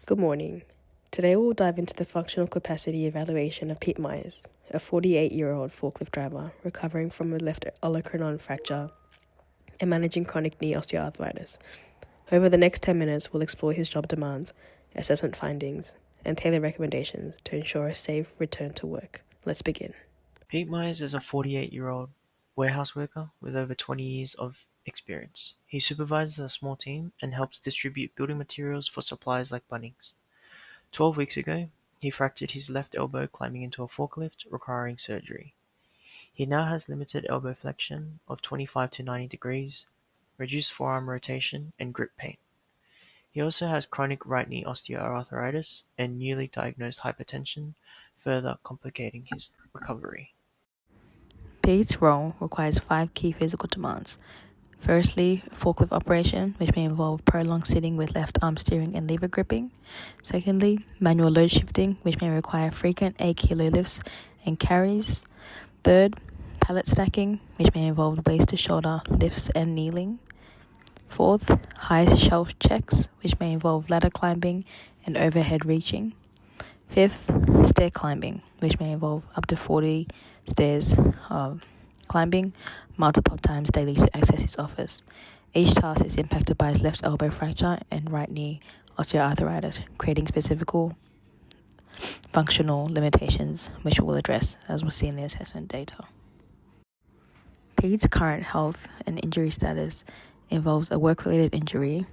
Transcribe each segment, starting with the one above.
Good morning. Today we'll dive into the functional capacity evaluation of Pete Myers, a 48-year-old forklift driver recovering from a left olecranon fracture and managing chronic knee osteoarthritis. Over the next 10 minutes, we'll explore his job demands, assessment findings, and tailor recommendations to ensure a safe return to work. Let's begin. Pete Myers is a 48-year-old warehouse worker with over 20 years of experience. He supervises a small team and helps distribute building materials for suppliers like Bunnings. 12 weeks ago, he fractured his left elbow climbing into a forklift, requiring surgery. He now has limited elbow flexion of 25 to 90 degrees, reduced forearm rotation, and grip pain. He also has chronic right knee osteoarthritis and newly diagnosed hypertension, further complicating his recovery. Pete's role requires 5 key physical demands. Firstly, forklift operation, which may involve prolonged sitting with left arm steering and lever gripping. Secondly, manual load shifting, which may require frequent 8 kilo lifts and carries. Third, pallet stacking, which may involve waist to shoulder lifts and kneeling. Fourth, high shelf checks, which may involve ladder climbing and overhead reaching. Fifth, stair climbing, which may involve up to 40 stairs climbing multiple times daily to access his office. Each task is impacted by his left elbow fracture and right knee osteoarthritis, creating specific functional limitations, which we'll address as we'll see in the assessment data. Pete's current health and injury status involves a work-related injury,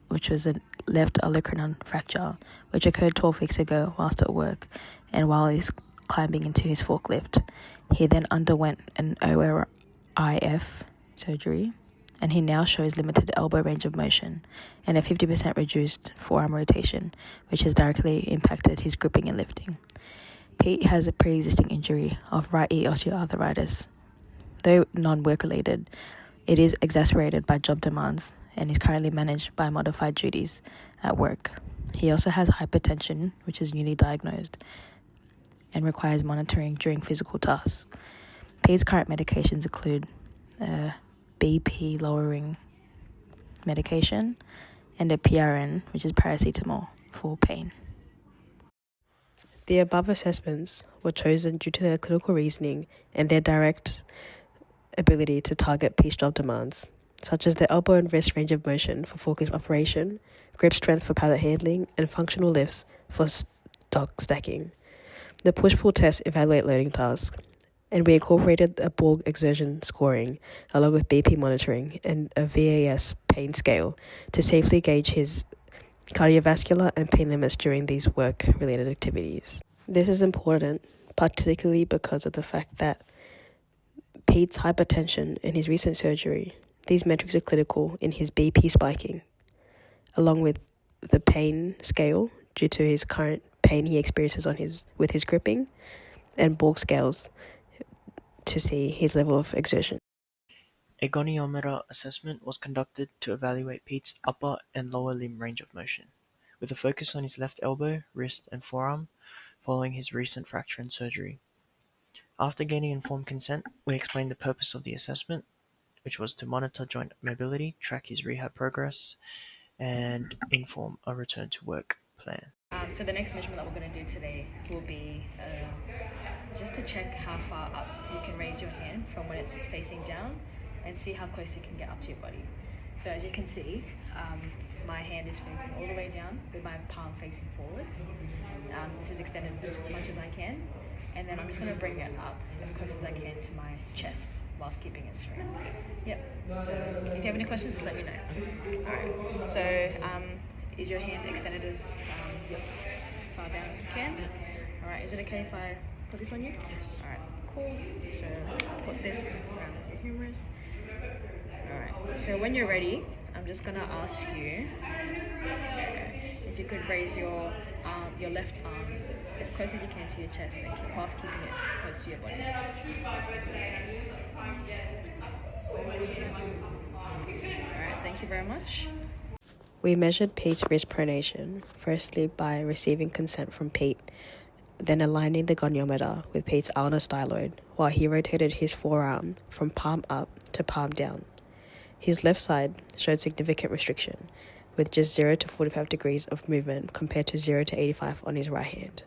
which was a left olecranon fracture, which occurred 12 weeks ago whilst at work and while he's climbing into his forklift. He then underwent an ORIF surgery, and he now shows limited elbow range of motion and a 50% reduced forearm rotation, which has directly impacted his gripping and lifting. Pete has a pre-existing injury of right knee osteoarthritis. Though non-work related, it is exacerbated by job demands and is currently managed by modified duties at work. He also has hypertension, which is newly diagnosed and requires monitoring during physical tasks. Pete's current medications include BP lowering medication and a PRN, which is paracetamol for pain. The above assessments were chosen due to their clinical reasoning and their direct ability to target Pete's job demands, such as the elbow and wrist range of motion for forklift operation, grip strength for pallet handling, and functional lifts for stock stacking. The push-pull test evaluate loading tasks, and we incorporated a Borg exertion scoring along with BP monitoring and a VAS pain scale to safely gauge his cardiovascular and pain limits during these work-related activities. This is important, particularly because of the fact that Pete's hypertension and his recent surgery, these metrics are critical in his BP spiking, along with the pain scale due to his current pain he experiences with his gripping, and Borg scales to see his level of exertion. A goniometer assessment was conducted to evaluate Pete's upper and lower limb range of motion, with a focus on his left elbow, wrist, and forearm following his recent fracture and surgery. After gaining informed consent, we explained the purpose of the assessment, which was to monitor joint mobility, track his rehab progress, and inform a return to work plan. So the next measurement that we're going to do today will be just to check how far up you can raise your hand from when it's facing down and see how close you can get up to your body. So as you can see, my hand is facing all the way down with my palm facing forwards. This is extended as much as I can, and then I'm just going to bring it up as close as I can to my chest whilst keeping it straight. Yep. So if you have any questions, just let me know. Alright. So is your hand extended as far down as you can? Alright. Is it okay if I put this on you? Alright. Cool. So I'll put this around your humerus. Alright. So when you're ready, I'm just gonna ask you if you could raise your left arm as close as you can to your chest and whilst keeping it close to your body. Alright, thank you very much. We measured Pete's wrist pronation, firstly by receiving consent from Pete, then aligning the goniometer with Pete's ulnar styloid while he rotated his forearm from palm up to palm down. His left side showed significant restriction, with just 0 to 45 degrees of movement compared to 0 to 85 on his right hand.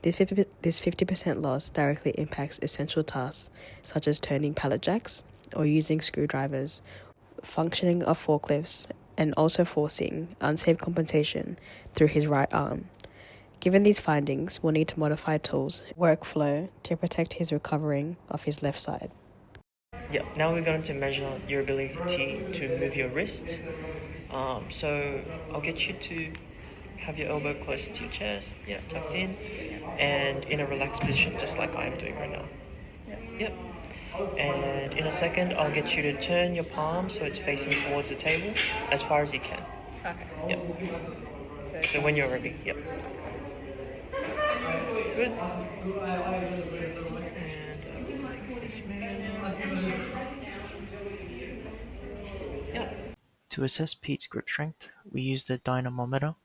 This 50% loss directly impacts essential tasks such as turning pallet jacks or using screwdrivers, functioning of forklifts, and also forcing unsafe compensation through his right arm. Given these findings, we'll need to modify tools, workflow to protect his recovering of his left side. Yeah, now we're going to measure your ability to move your wrist. So I'll get you to have your elbow close to your chest, tucked in, and in a relaxed position, just like I'm doing right now. Yep. And in a second, I'll get you to turn your palm so it's facing towards the table as far as you can. Okay. Yep. So when you're ready, yep. Good. And this Yep. To assess Pete's grip strength, we used the dynamometer.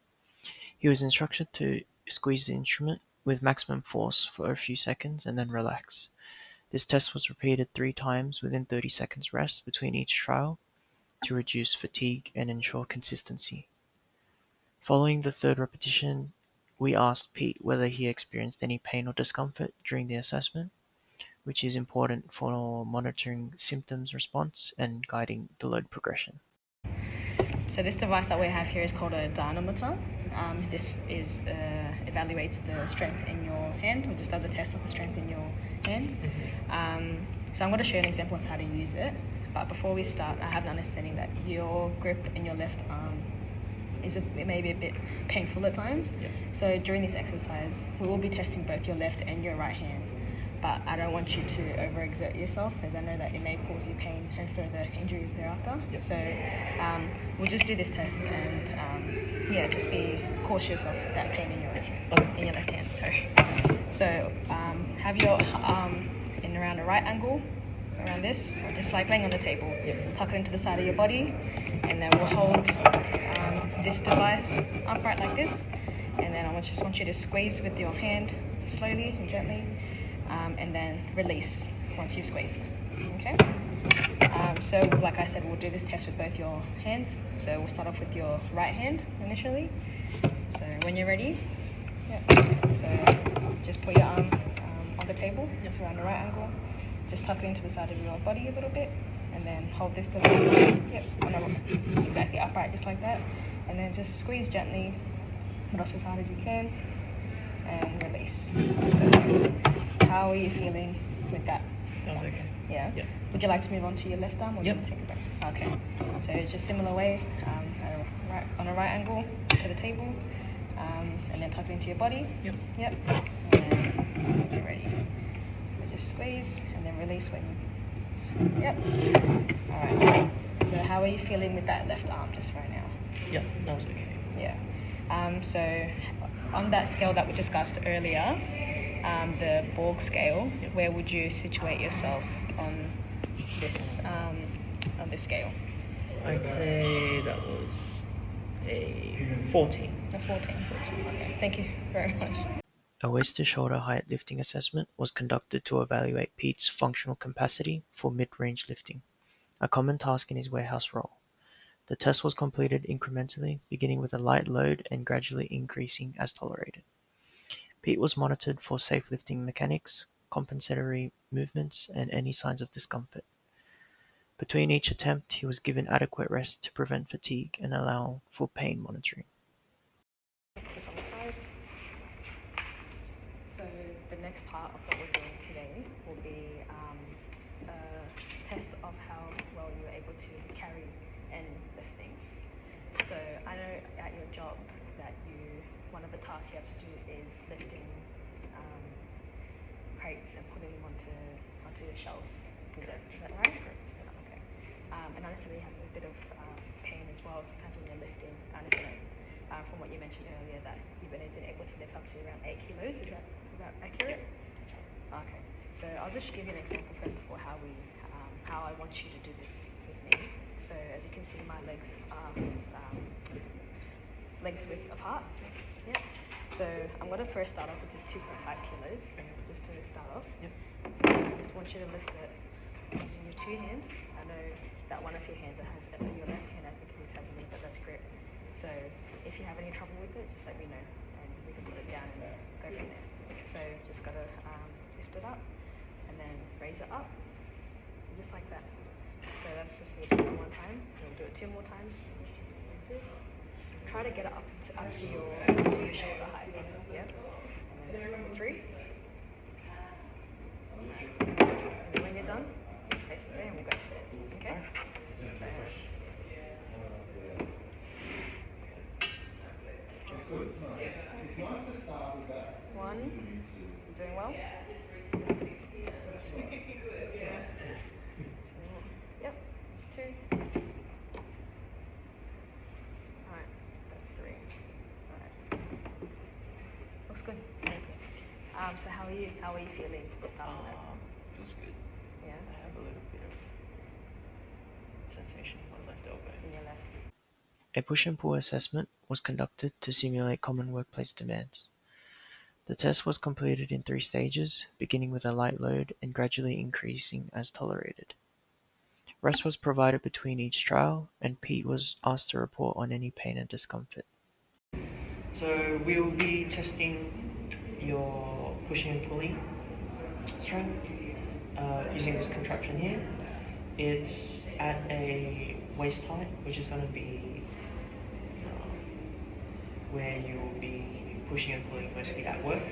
He was instructed to squeeze the instrument with maximum force for a few seconds and then relax. This test was repeated 3 times within 30 seconds rest between each trial to reduce fatigue and ensure consistency. Following the 3rd repetition, we asked Pete whether he experienced any pain or discomfort during the assessment, which is important for monitoring symptoms response and guiding the load progression. So this device that we have here is called a dynamometer. This evaluates the strength in your hand, or just does a test of the strength in your hand. So I'm going to show you an example of how to use it. But before we start, I have an understanding that your grip in your left arm it may be a bit painful at times. Yep. So during this exercise, we will be testing both your left and your right hands. But I don't want you to overexert yourself, as I know that it may cause you pain and further injuries thereafter. Yep. So we'll just do this test and just be cautious of that pain in your left hand. Sorry. So have your arm in around a right angle, around this, or just like laying on the table. Yep. Tuck it into the side of your body, and then we'll hold this device upright like this, and then I just want you to squeeze with your hand slowly and gently. And then release once you've squeezed. Okay? So like I said, we'll do this test with both your hands. So we'll start off with your right hand initially. So when you're ready, so just put your arm on the table, just around the right angle. Just tuck it into the side of your body a little bit, and then hold this device exactly upright, just like that. And then just squeeze gently, but also as hard as you can, and release. Perfect. How are you feeling with that? That was okay. Yeah? Yeah. Would you like to move on to your left arm, or Yep. you want to take it back? Okay. So just similar way, on a right angle to the table, and then tuck it into your body. Yep. Yep. And then you're ready. So just squeeze and then release when you. Yep. All right. So how are you feeling with that left arm just right now? Yeah, that was okay. Yeah. So on that scale that we discussed earlier, the Borg scale, where would you situate yourself on this scale? I'd say that was a 14. A 14. Okay. Thank you very much. A waist-to-shoulder height lifting assessment was conducted to evaluate Pete's functional capacity for mid-range lifting, a common task in his warehouse role. The test was completed incrementally, beginning with a light load and gradually increasing as tolerated. Pete was monitored for safe lifting mechanics, compensatory movements, and any signs of discomfort. Between each attempt, he was given adequate rest to prevent fatigue and allow for pain monitoring. Just on the side. So the next part of what we're doing today will be a test of how well you're able to carry and lift things. So I know at your job that one of the tasks you have to do is lifting crates and putting them onto the shelves. Is that right? Okay. And I necessarily have a bit of pain as well sometimes when you're lifting. I understand from what you mentioned earlier that you've been able to lift up to around 8 kilos. Is that accurate? Okay. So I'll just give you an example first of all how I want you to do this with me. So as you can see, my legs are legs width apart. Yeah. So I'm going to first start off with just 2.5 kilos, just to start off. Yep. I just want you to lift it using your 2 hands. I know that one of your hands your left hand, I think, has a little bit less grip. So if you have any trouble with it, just let me know and we can put it down and go from there. So just gotta lift it up and then raise it up, just like that. So that's just me doing it one time. We'll do it 2 more times like this. Try to get it up to your shoulder height. Yep. And then number 3. And then when you're done, just place it there and we'll go from there. Okay? So 1. Doing well. 2. Yep. It's 2. Alright, that's 3. Alright. Looks good. Thank you. So how are you? How are you feeling this afternoon? Feels good. Yeah. I have a little bit of sensation on left elbow. In your left. A push and pull assessment was conducted to simulate common workplace demands. The test was completed in 3 stages, beginning with a light load and gradually increasing as tolerated. Rest was provided between each trial, and Pete was asked to report on any pain and discomfort. So we will be testing your pushing and pulling strength using this contraption here. It's at a waist height, which is going to be where you will be pushing and pulling mostly at work.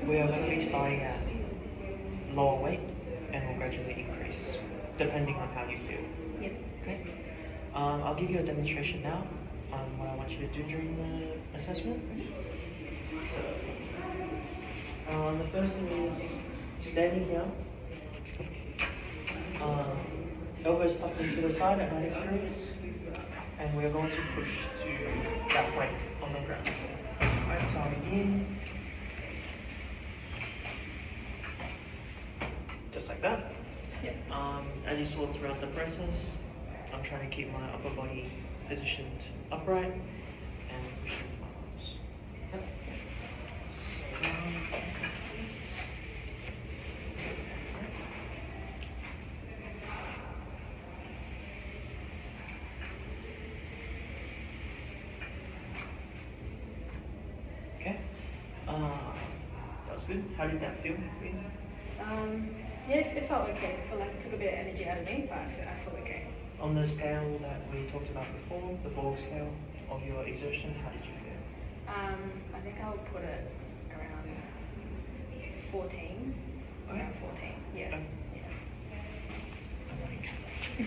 We are going to be starting at lower weight and will gradually increase depending on how you feel. Yep. Okay. I'll give you a demonstration now on what I want you to do during the assessment. So, the first thing is standing here. Elbows tucked into the side at 90 degrees. And we're going to push to that point on the ground. Alright, so I'll begin. Just like that. Yep. As you saw throughout the process, I'm trying to keep my upper body positioned upright and pushing with my arms. Yep. Okay. That was good. How did that feel for you? Yeah, it felt okay. I felt like it took a bit of energy out of me, but I felt okay. On the scale that we talked about before, the Borg scale of your exertion, how did you feel? I think I'll put it around 14. Okay. Around 14. Yeah. Okay. Yeah.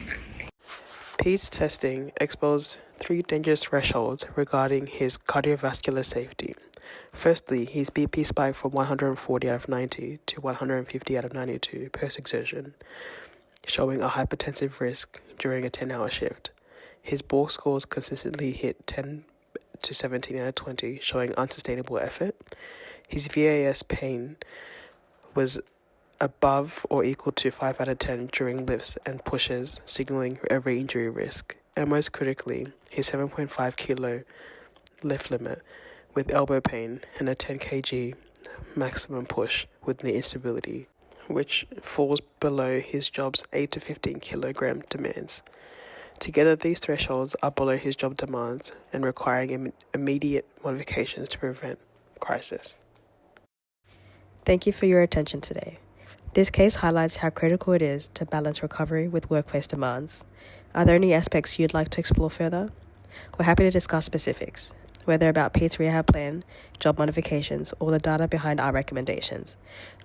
Pete's testing exposed 3 dangerous thresholds regarding his cardiovascular safety. Firstly, his BP spiked from 140 out of 90 to 150 out of 92 post-exertion, showing a hypertensive risk during a 10-hour shift. His Borg scores consistently hit 10 to 17 out of 20, showing unsustainable effort. His VAS pain was above or equal to 5 out of 10 during lifts and pushes, signaling a re-injury risk. And most critically, his 7.5 kilo lift limit with elbow pain and a 10 kg maximum push with knee instability, which falls below his job's 8 to 15 kilogram demands. Together, these thresholds are below his job demands and requiring immediate modifications to prevent crisis. Thank you for your attention today. This case highlights how critical it is to balance recovery with workplace demands. Are there any aspects you'd like to explore further? We're happy to discuss specifics, whether about Pete's rehab plan, job modifications, or the data behind our recommendations.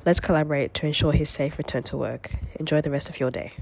Let's collaborate to ensure his safe return to work. Enjoy the rest of your day.